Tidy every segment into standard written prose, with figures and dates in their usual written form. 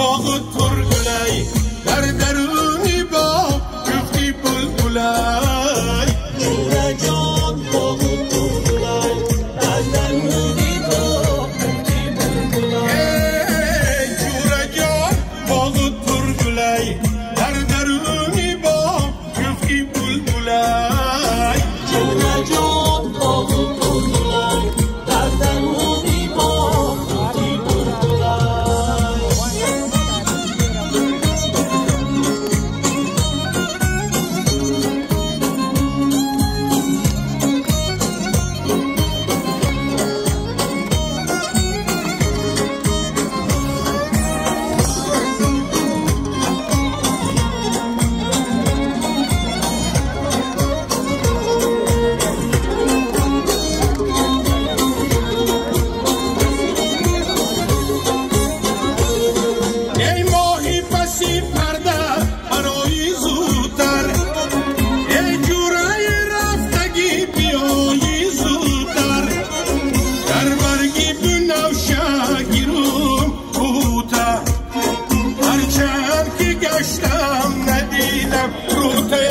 باغت پرگلای در درونی باغ گفتی بلبلای جوره جان باغت پرگلای در درونی باغ گفتی بلبلای جوره جان باغت پرگلای در درونی باغ گفتی بلبلای جوره جان باغت پرگلای در درونی باغ گفتی بلبلای ای ماهی پسی پرده برای زودتر ای جوره رفتگی بیایی زودتر در برگی بنوشه گیرم بوته هرچند که گشتم ندیدم روته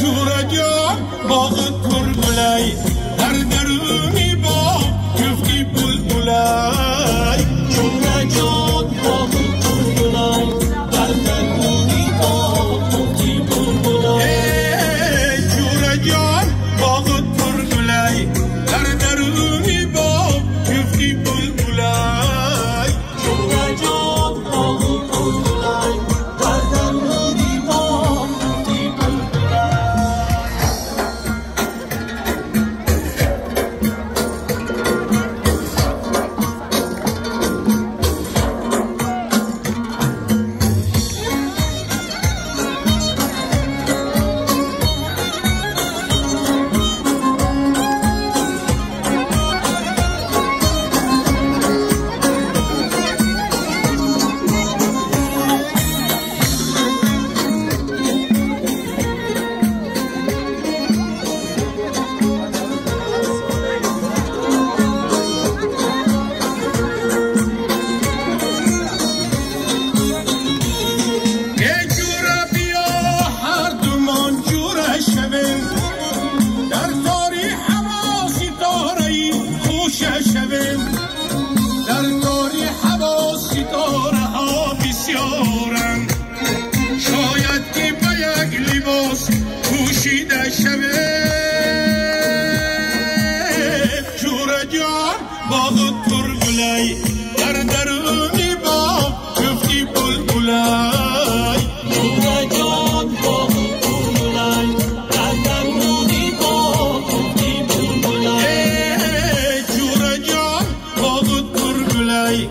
جوره جان باغت پرگلای در درونی باغ گفتی بلبلای جوره جان باغت پرگلای در درونی باغ گفتی بلبلای جوره جان باغت پرگلای در درونی باغ گفتی بلبلای جوره جان باغت پرگلای در درونی باغ گفتی بلبلای ای جوره بیا هر دومان جوره شویم در تاری هوا ستاره خوشه شویم در تاری هوا ستاره ها بسیارند شاید که به یک لباس پوشیده شویم جوره جان باغت پرگلای در درونی باغ گفتی بلبلای جوره جان باغت پرگلای در درونی باغ گفتی بلبلای جوره جان باغت پرگلای